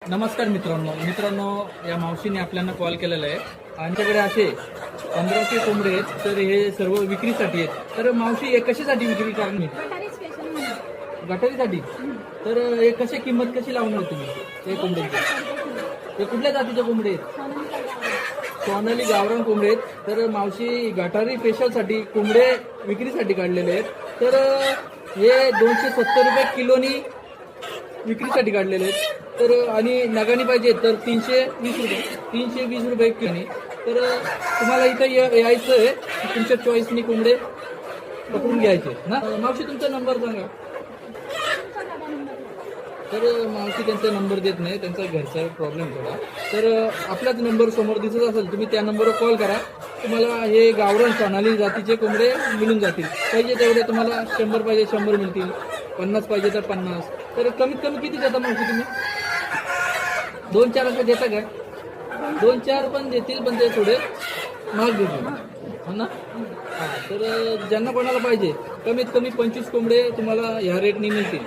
नमस्कार मित्रांनो, या मावशीने आपल्याला कॉल केलेला आहे. आमच्याकडे असे 1500 कोंबडे आहेत. तर हे सर्व विक्रीसाठी आहेत. तर मावशी हे कशासाठी विक्री करणार? गटारी स्पेशल म्हणून. गटारीसाठी. तर हे कशी किंमत कशी लावणार तुम्ही हे कोंबड्याची? हे कुठल्या जातीचे कोंबडे आहेत? सोनाली गावरान कोंबडे आहेत. तर मावशी गटारी स्पेशलसाठी कोंबडे विक्रीसाठी काढलेले आहेत. तर हे 270 रुपये किलोनी विक्रीसाठी काढलेले आहेत. तर आणि नगानी पाहिजे तर 320 रुपये किलोनी. तर तुम्हाला इथं यायचं आहे, तुमच्या चॉईसनी कोंबडे पकडून घ्यायचे ना. मावशी तुमचा नंबर सांगा. तर मावशी त्यांचा नंबर देत नाही, त्यांचा घरचा प्रॉब्लेम थोडा. तर आपलाच नंबर समोर दिसत असेल, तुम्ही त्या नंबरवर कॉल करा. तुम्हाला हे गावरान सोनाली जातीचे कोंबडे मिळून जातील. पाहिजे तेवढे तुम्हाला 100 पाहिजे 100 मिळतील, 50 पाहिजे तर 50. तर कमीत कमी किती देता मावशी तुम्ही? 2-4 रुपये देता का? 2-4 पण देतील, पण ते थोडे महाग देतील हो ना. तर ज्यांना कोणाला पाहिजे कमीत कमी 25 कोंबडे तुम्हाला ह्या रेटनी मिळतील.